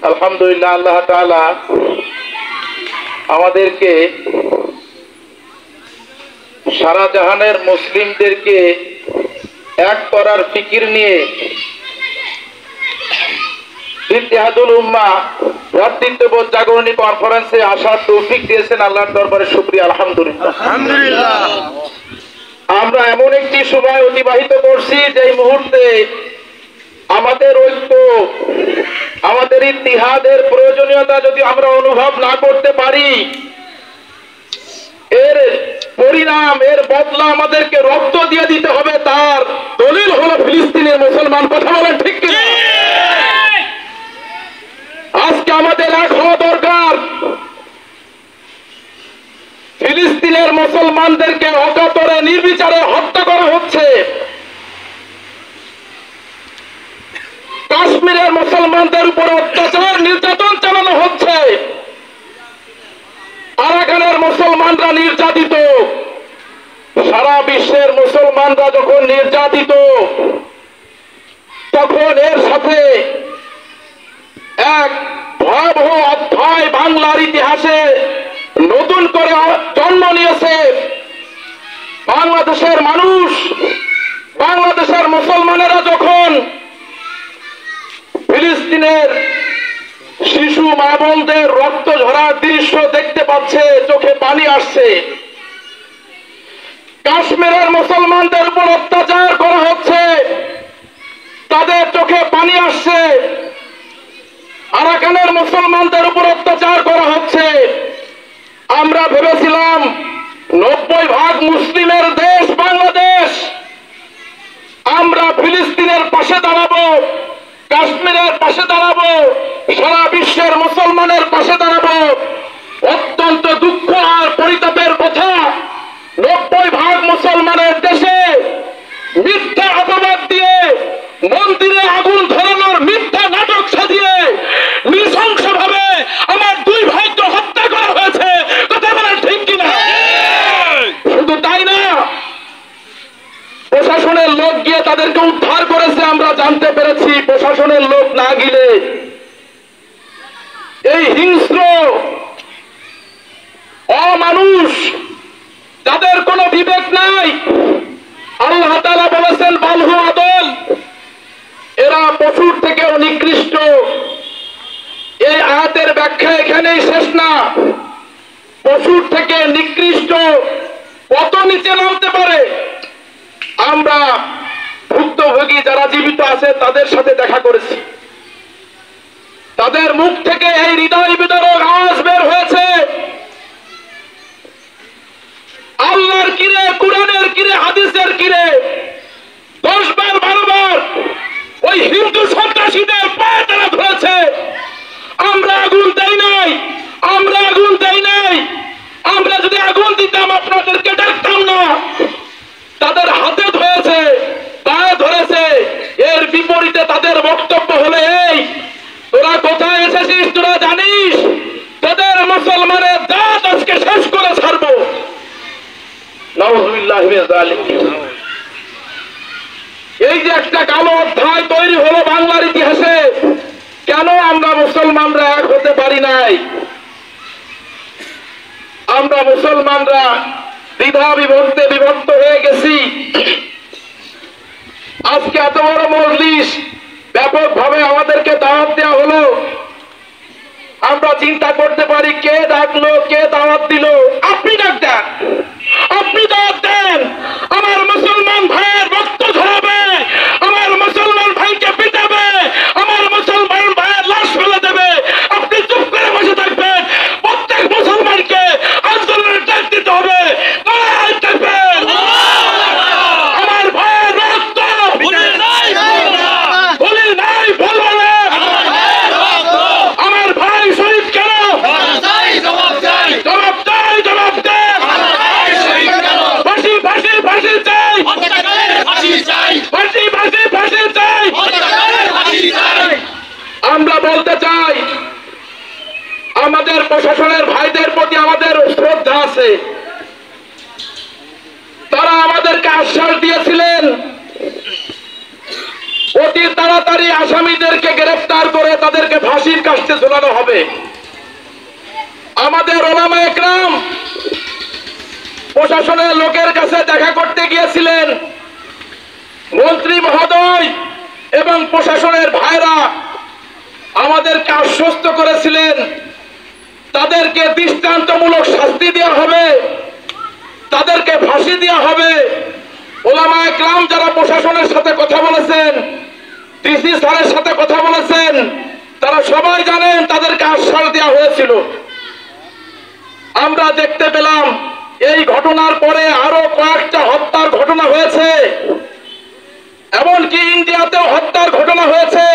আলহামদুলিল্লাহ, আল্লাহ তাআলা আমাদেরকে সারা জাহানের মুসলিমদেরকে এক করার ফিকির নিয়ে ইত্তেহাদুল উম্মাহ ভ্রাতৃত্ববোধ জাগরণী কনফারেন্সে আসার তৌফিক দিয়েছেন। আল্লাহর দরবারে শুকরিয়া, আলহামদুলিল্লাহ। আলহামদুলিল্লাহ। আমরা এমন একটি সময় অতিবাহিত করছি যে মুহূর্তে আমাদের ঐক্য, আমাদের ইত্তিহাদের প্রয়োজনীয়তা যদি আমরা অনুভব না করতে পারি, এর পরিণাম, এর বদলা আমাদেরকে রক্ত দিয়ে দিতে হবে। তার দলিল হলো ফিলিস্তিনের মুসলমান। কথা বলেন ঠিক কিনা? আজকে আমাদের এক হওয়া দরকার। ফিলিস্তিনের মুসলমানদেরকে অকাতরে নির্বিচারে হত্যা করা হচ্ছে। কাশ্মীরের মুসলমানদের উপর অত্যাচার নির্যাতন চালানো হচ্ছে। আরাকানের মুসলমানরা নির্যাতিত। সারা বিশ্বের মুসলমানরা যখন নির্যাতিত, তখন এর সাথে এক ভয়াবহ অধ্যায় বাংলার ইতিহাসে নতুন করে জন্ম নিয়েছে। বাংলাদেশের মানুষ, বাংলাদেশের মুসলমানেরা যখন ফিলিস্তিনের শিশু মা বোনদের রক্ত ঝরার দৃশ্য দেখতে পাচ্ছে, চোখে পানি আসছে। কাশ্মীরের মুসলমানদের উপর অত্যাচার করা হচ্ছে, তাদের চোখে পানি আসছে। আরাকানের মুসলমানদের উপর অত্যাচার করা হচ্ছে। আমরা ভেবেছিলাম 90% মুসলিমের দেশ বাংলাদেশ, আমরা ফিলিস্তিনের পাশে দাঁড়াবো, কাশ্মীরের পাশে দাঁড়াবো, সারা বিশ্বের মুসলমানের পাশে দাঁড়াবো। অত্যন্ত দুঃখ আর পরিতাপের কথা, 90% মুসলমানের দেশে মিথ্যা অপবাদ দিয়ে, মন্দিরে আগুন ধরানোর মিথ্যা নাটক সাজিয়ে নৃশংসভাবে আমার 2 ভাইকে হত্যা করা হয়েছে। কথা বলেন ঠিক কিনা? শুধু তাই না, প্রশাসনের লোক গিয়ে তাদেরকে উদ্ধার করেছে। আমরা জানতে পেরেছি প্রশাসনের লোক না গেলে এই হিংস্র অমানুষ, যাদের কোনো বিবেক নাই, আল্লাহ তাআলা বলেছেন বালহু আদল, এরা পশুর থেকেও নিকৃষ্ট। এই আয়াতের ব্যাখ্যা এখানেই শেষ না। পশুর থেকে নিকৃষ্ট কত নিচে নামতে পারে? আমরা ভুক্তভোগী যারা জীবিত আছে তাদের সাথে দেখা করেছি। তাদের মুখ থেকে এই হৃদয় বিদারক আওয়াজ বের হয়েছে, আল্লাহর কিরে, কুরআনের কিরে, হাদিসের কিরে। 10 বার 12 বার ওই হিন্দু সন্ত্রাসীদের পায়ে তারা ধরেছে। আমরা আগুন দেই নাই, আমরা আগুন দেই নাই। আমরা যদি আগুন দিতাম আপনাদেরকে ডাকতাম না। তাদের হাতে ধরেছে, পায়ে ধরেছে। এর বিপরীতে তাদের বক্তব্য হলো এই, তোরা কোথায় এসেছিস তোরা জানিস, তোদের মুসলমানের জাত আজকে শেষ করে ছাড়বো। নাউযুবিল্লাহি মিন যালিক। এই যে একটা কালো অধ্যায় তৈরি হলো বাংলার ইতিহাসে, কেন আমরা মুসলমানরা এক হতে পারি নাই? আমরা মুসলমানরা দ্বিধা বিভক্তে বিভক্ত হয়ে গেছি। আজকে এত বড় মজলিস, ব্যাপকভাবে আমাদেরকে দাওয়াত দেওয়া হলো। আমরা চিন্তা করতে পারি কে ডাকলো, কে দাওয়াত দিল। আপনি ডাক দেন, আপনি দাওয়াত দেন। আমার মুসলমান ভাইয়ের রক্ত ঝরাবে, আমার মুসলমান ভাইকে পিটাবে, আমার মুসলমান ভাইয়ের লাশ ফেলে দেবে। আপনি চুপ করে বসে থাকবেন? প্রত্যেক মুসলমানকে আন্দোলনের ডাক দিতে হবে। নারায়ে তাকবীর! আমার ভাইয়ের রক্ত বলি নাই, বলবো না। আমার ভাই শহীদ কেন? জবাব চাই, জবাব চাই। ফাঁসি, ফাঁসি, ফাঁসি চাই, ফাঁসি চাই, ফাঁসি, ফাঁসি, ফাঁসি চাই, ফাঁসি চাই। আমরা বলতে চাই, আমাদের প্রশাসনের ভাইদের প্রতি আমাদের শ্রদ্ধা আছে। তারা আমাদেরকে আশ্বাস দিয়েছিলেন অতি তাড়াতাড়ি আসামিদেরকে গ্রেফতার করে তাদের তাদেরকে ফাঁসির কাস্টে ঝোলানো হবে। আমাদের ওলামা একরাম প্রশাসনের লোকের কাছে দেখা করতে গিয়েছিলেন। মন্ত্রী মহোদয় এবং প্রশাসনের ভাইরা আমাদেরকে আশ্বস্ত করেছিলেন তাদেরকে দৃষ্টান্তমূলক শাস্তি দেওয়া হবে, তাদেরকে ফাঁসি দেওয়া হবে। ওলামা একরাম যারা প্রশাসনের সাথে কথা বলেছেন, ডিসি স্যারের সাথে কথা বলেছেন, তারা সবাই জানেন তাদেরকে আশ্বাস দেওয়া হয়েছিল। আমরা দেখতে পেলাম এই ঘটনার পরে আরো কয়েকটা হত্যার ঘটনা হয়েছে, এমনকি ইন্ডিয়াতেও হত্যার ঘটনা হয়েছে।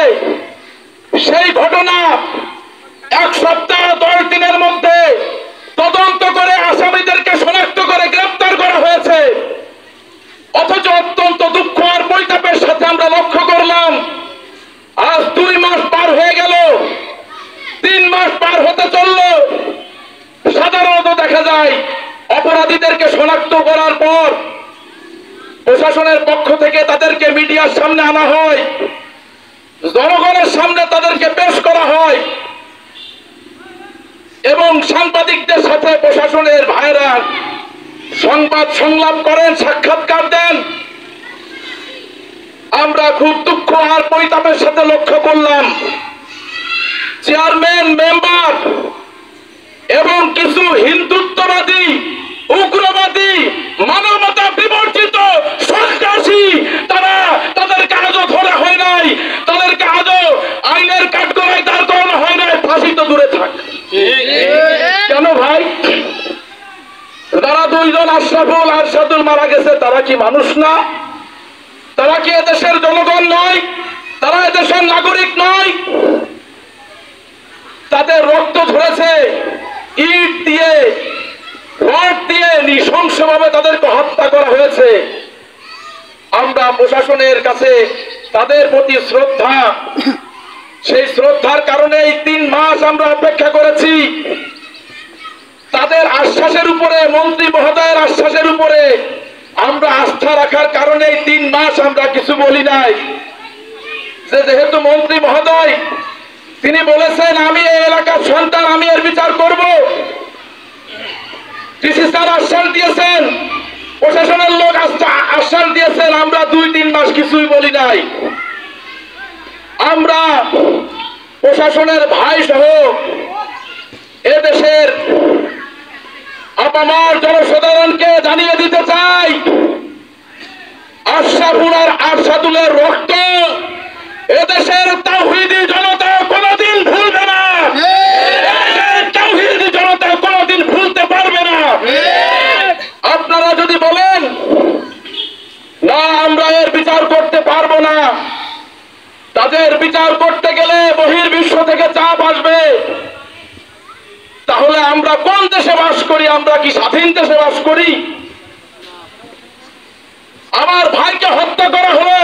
সেই ঘটনা 1 সপ্তাহ 10 দিনের মধ্যে তদন্ত করে আসামিদেরকে শনাক্ত করে গ্রেফতার করা হয়েছে। অথচ অত্যন্ত দুঃখ আর পরিতাপের সাথে আমরা লক্ষ্য করলাম আজ 2 মাস পার হয়ে গেল, 3 মাস পার হতে চলল। সাধারণত দেখা যায় অপরাধীদেরকে শনাক্ত করার পর প্রশাসনের পক্ষ থেকে তাদেরকে মিডিয়ার সামনে আনা হয়, জনগণের সামনে তাদেরকে পেশ করা হয় এবং সাংবাদিকদের সাথে প্রশাসনের ভাইরা সংবাদ সংলাপ করেন, সাক্ষাৎকার দেন। আমরা খুব দুঃখ আর পরিতাপের সাথে লক্ষ্য করলাম চেয়ারম্যান, মেম্বার এবং কিছু হিন্দুত্ববাদী, উগ্রবাদী, মানবতা বিবর্জিত সন্ত্রাসী, তারা তাদেরকে আজও ধরা হয় নাই, তাদেরকে আজও আইনের কাঠগড়ায় দাঁড় করানো হয় নাই। ফাঁসি তো দূরে থাক। কেন ভাই? যারা 2 জন আশরাফুল আরশাদুল মারা গেছে তারা কি মানুষ না? তারা কি এদেশের জনগণ নয়? তারা এদেশের নাগরিক নয়? তাদের রক্ত ঝরেছে, ইট দিয়ে, রড দিয়ে নৃশংসভাবে তাদেরকে হত্যা করা হয়েছে। আমরা প্রশাসনের কাছে তাদের প্রতি শ্রদ্ধা, সেই শ্রদ্ধার কারণে এই 3 মাস আমরা অপেক্ষা করেছি। তাদের আশ্বাসের উপরে, মন্ত্রী মহোদয়ের আশ্বাসের উপরে আমরা আস্থা রাখার কারণে এই 3 মাস আমরা কিছু বলি নাই। যেহেতু মন্ত্রী মহোদয় তিনি বলেছেন আমি এই এলাকার সন্তান, আমি এর বিচার করব, ডিসি স্যার আশ্বাস দিয়েছেন, প্রশাসনের লোক আশ্বাস দিয়েছেন, আমরা 2-3 মাস কিছুই বলি নাই। আমরা প্রশাসনের ভাই সহ এদেশের আপামর জনসাধারণকে জানিয়ে দিতে চাই আশরাফুল আর আরশাদুলের রক্ত এদেশের তাওহীদি জনতা কোনদিন ভুলবে না, তাওহীদি জনতা কোনদিন ভুলতে পারবে না। আপনারা যদি বলেন না আমরা এর বিচার করতে পারবো না, তাদের বিচার করতে গেলে বহির্বিশ্ব থেকে চাপ আসবে, তাহলে আমরা কোন দেশে বাস করি? আমরা কি স্বাধীন দেশে বাস করি? আমার ভাইকে হত্যা করা হলো,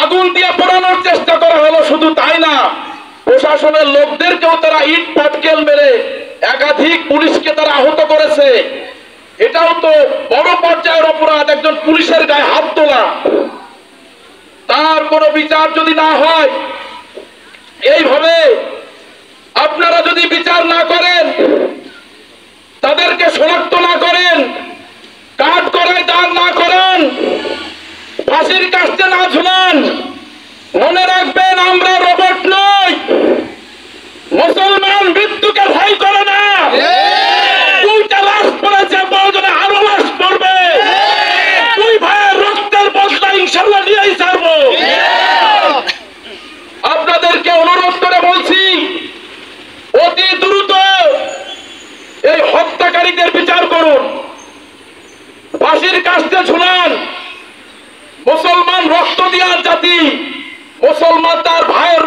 আগুন দিয়ে পোড়ানোর চেষ্টা করা হলো, শুধু তাই না প্রশাসনের লোকদেরকেও তারা ইট পাটকেল মেরে একাধিক পুলিশকে তারা আহত করেছে। এটাও তো বড় পর্যায়ের অপরাধ, একজন পুলিশের গায়ে হাত তোলা। তার কোনো বিচার যদি না হয়, এইভাবে আপনারা যদি বিচার না করেন, তাদেরকে শনাক্ত না করেন, কাঠ করায় দাঁড় না করেন, ফাঁসির কাস্টে না ঝুলান, মনে রাখবেন আমরা রোবট নই। মুসলমান মৃত্যুকে ভয় করে না। 2টা লাশ পড়েছে, প্রয়োজনে আরো লাশ পড়বে। 2 ভাইয়ের রক্তের বদলা ইনশাল্লাহ নিয়েই ছাড়বো। আপনাদেরকে অনুরোধ করে বলছি অতি দ্রুত এই হত্যাকারীদের বিচার করুন, ফাঁসির কাস্টে ঝুলান। মুসলমান রক্ত দেওয়ার জাতি, মুসলমান তার ভাইয়ের